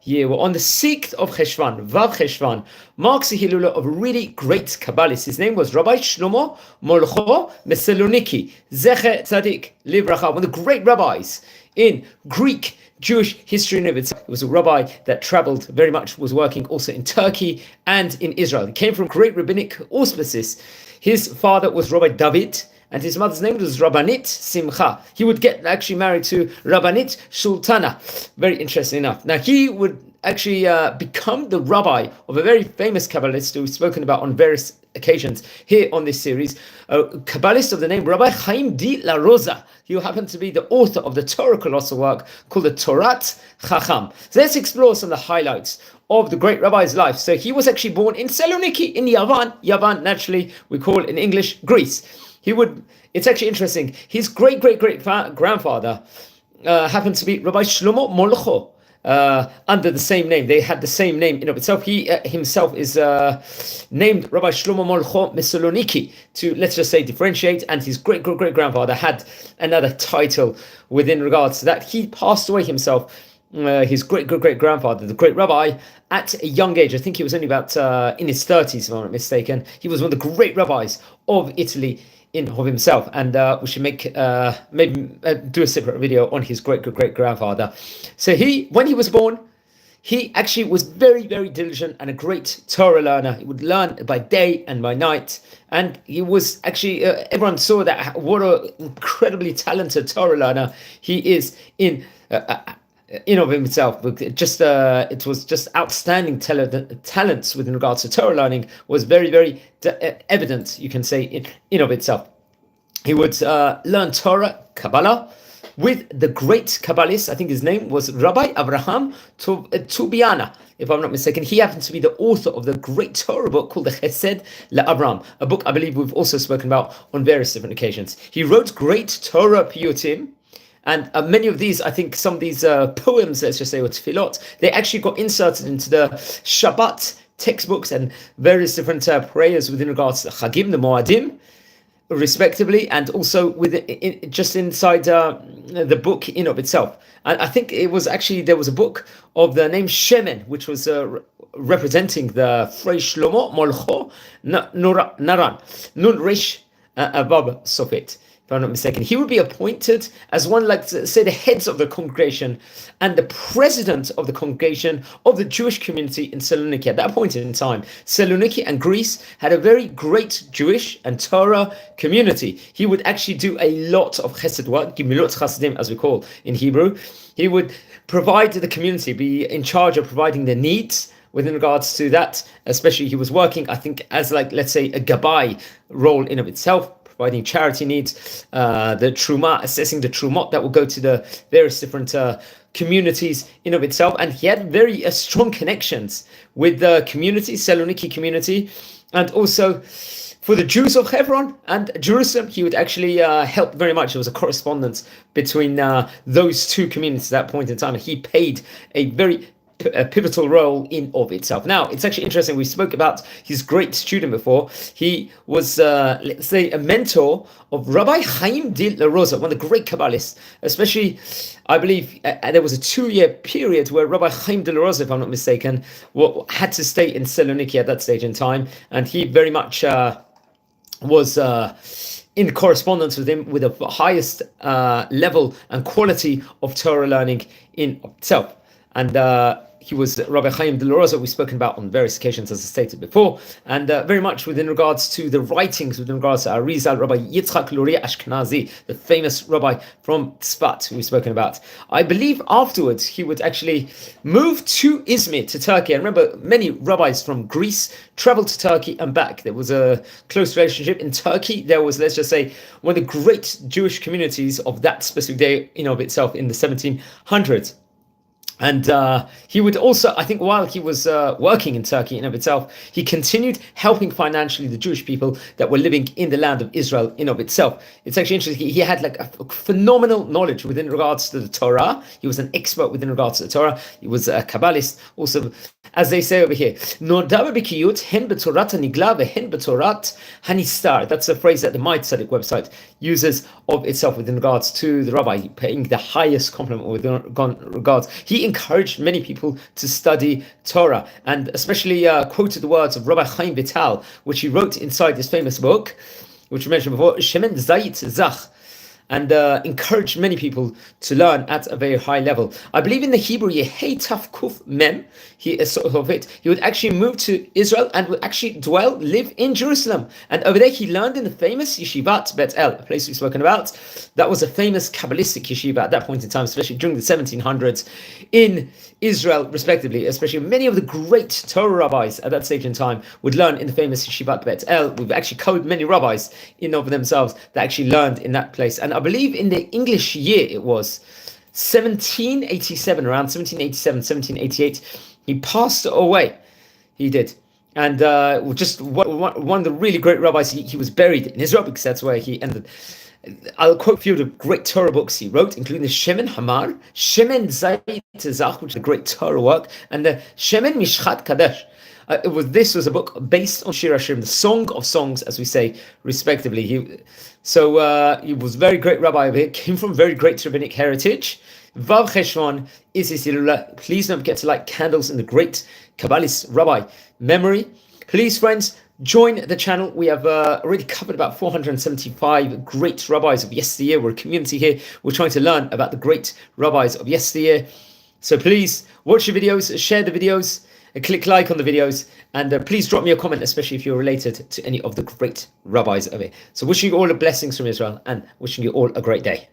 year, on the 6th of Cheshvan, Vav Cheshvan, marks the Hilula of a really great Kabbalist. His name was Rabbi Shlomo Molcho Messaloniki, Zecher Tzadik Livracha, one of the great rabbis in Greek Jewish history. It was a rabbi that traveled very much, was working also in Turkey and in Israel. He came from great rabbinic auspices. His father was Rabbi David, and his mother's name was Rabbanit Simcha. He would get actually married to Rabbanit Sultana. Very interesting enough. Now he would actually become the rabbi of a very famous Kabbalist who we've spoken about on various occasions here on this series, a Kabbalist of the name Rabbi Chaim di la Rosa. He happened to be the author of the Torah colossal work called the Torat Chacham. So let's explore some of the highlights of the great rabbi's life. So he was actually born in Saloniki in Yavan, naturally we call it in English Greece. It's actually interesting, his great grandfather happened to be Rabbi Shlomo Molcho, under the same name. They had the same name in of itself. He himself is named Rabbi Shlomo Molcho Messloniki to, let's just say, differentiate, and his great grandfather had another title within regards to that. He passed away himself, his great grandfather, the great rabbi, at a young age. I think he was only about in his 30s, if I'm not mistaken. He was one of the great rabbis of Italy of himself, and we should make maybe do a separate video on his great grandfather. So when he was born, he actually was very diligent and a great Torah learner. He would learn by day and by night, and he was actually everyone saw that what an incredibly talented Torah learner he is in of himself. Just it was just outstanding talents with regards to Torah learning was very evident, you can say, in of itself. He would learn Torah, Kabbalah, with the great Kabbalist. I think his name was Rabbi Abraham Tubiana, if I'm not mistaken. He happens to be the author of the great Torah book called the Chesed LaAvraham, a book I believe we've also spoken about on various different occasions. He wrote great Torah piyutim, and many of these, I think some of these poems, let's just say, or tefillot, they actually got inserted into the Shabbat textbooks and various different prayers within regards to Chagim, the Moadim, respectively, and also just inside the book in of itself. And I think it was actually, there was a book of the name Shemen, which was representing the phrase Shlomo Molcho Naran Nun Rish Abab Sofet, if I'm not mistaken. He would be appointed as one, like, say, the heads of the congregation and the president of the congregation of the Jewish community in Saloniki. At that point in time, Saloniki and Greece had a very great Jewish and Torah community. He would actually do a lot of chesed work, Gimilot Chasidim, as we call in Hebrew. He would provide to the community, be in charge of providing their needs within regards to that. Especially, he was working, I think, as, like, let's say, a gabai role in of itself, providing charity needs, the truma, assessing the trumot that will go to the various different communities in of itself. And he had very strong connections with the community, Saloniki community, and also for the Jews of Hebron and Jerusalem. He would actually help very much. There was a correspondence between those two communities at that point in time. He played a very pivotal role in of itself. Now, it's actually interesting. We spoke about his great student before. He was, let's say, a mentor of Rabbi Chaim di la Rosa, one of the great Kabbalists. Especially, I believe there was a 2-year period where Rabbi Chaim di la Rosa, if I'm not mistaken, had to stay in Saloniki at that stage in time, and he very much was in correspondence with him with the highest level and quality of Torah learning in itself. And he was Rabbi Chaim de la Rosa, we've spoken about on various occasions, as I stated before, and very much within regards to the writings, within regards to Arizal, Rabbi Yitzchak Luria Ashkenazi, the famous rabbi from Tzfat, who we've spoken about. I believe afterwards he would actually move to Izmir, to Turkey. I remember many rabbis from Greece traveled to Turkey and back. There was a close relationship. In Turkey, there was, let's just say, one of the great Jewish communities of that specific day in of itself in the 1700s. And he would also, I think, while he was working in Turkey in of itself, he continued helping financially the Jewish people that were living in the land of Israel in of itself. It's actually interesting. He had like a phenomenal knowledge within regards to the Torah. He was an expert within regards to the Torah. He was a Kabbalist. Also, as they say over here, Nodaba b'kiyut hen b'torat hanigla v'hen b'torat hanistar. That's a phrase that the My Tzaddik website uses of itself within regards to the rabbi paying the highest compliment with regards. He encouraged many people to study Torah, and especially quoted the words of Rabbi Chaim Vital, which he wrote inside this famous book, which we mentioned before, Shemen Zayit Zach, and encouraged many people to learn at a very high level. I believe in the Hebrew, Yehei Taf Kuf Mem, he would actually move to Israel and would actually live in Jerusalem. And over there he learned in the famous Yeshivat Bet El, a place we've spoken about. That was a famous Kabbalistic yeshiva at that point in time, especially during the 1700s in Israel, respectively. Especially many of the great Torah rabbis at that stage in time would learn in the famous Yeshivat Bet El. We've actually covered many rabbis in of themselves that actually learned in that place. And I believe in the English year it was 1787, around 1787, 1788, he passed away. He did. And just one of the really great rabbis, he was buried in Israel because that's where he ended. I'll quote a few of the great Torah books he wrote, including the Shemen Hamar, Shemen Zayit Zach, which is a great Torah work, and the Shemen Mishchat Kadesh. This was a book based on Shir Hashirim, the Song of Songs, as we say, respectively. He was a very great rabbi of it, came from very great rabbinic heritage. Vav Cheshvan is his Hilula. Please don't forget to light candles in the great Kabbalist rabbi memory. Please, friends, join the channel. We have already covered about 475 great rabbis of yesteryear. We're a community here. We're trying to learn about the great rabbis of yesteryear. So please watch the videos, share the videos, and click like on the videos, and please drop me a comment, especially if you're related to any of the great rabbis of it. So wishing you all the blessings from Israel and wishing you all a great day.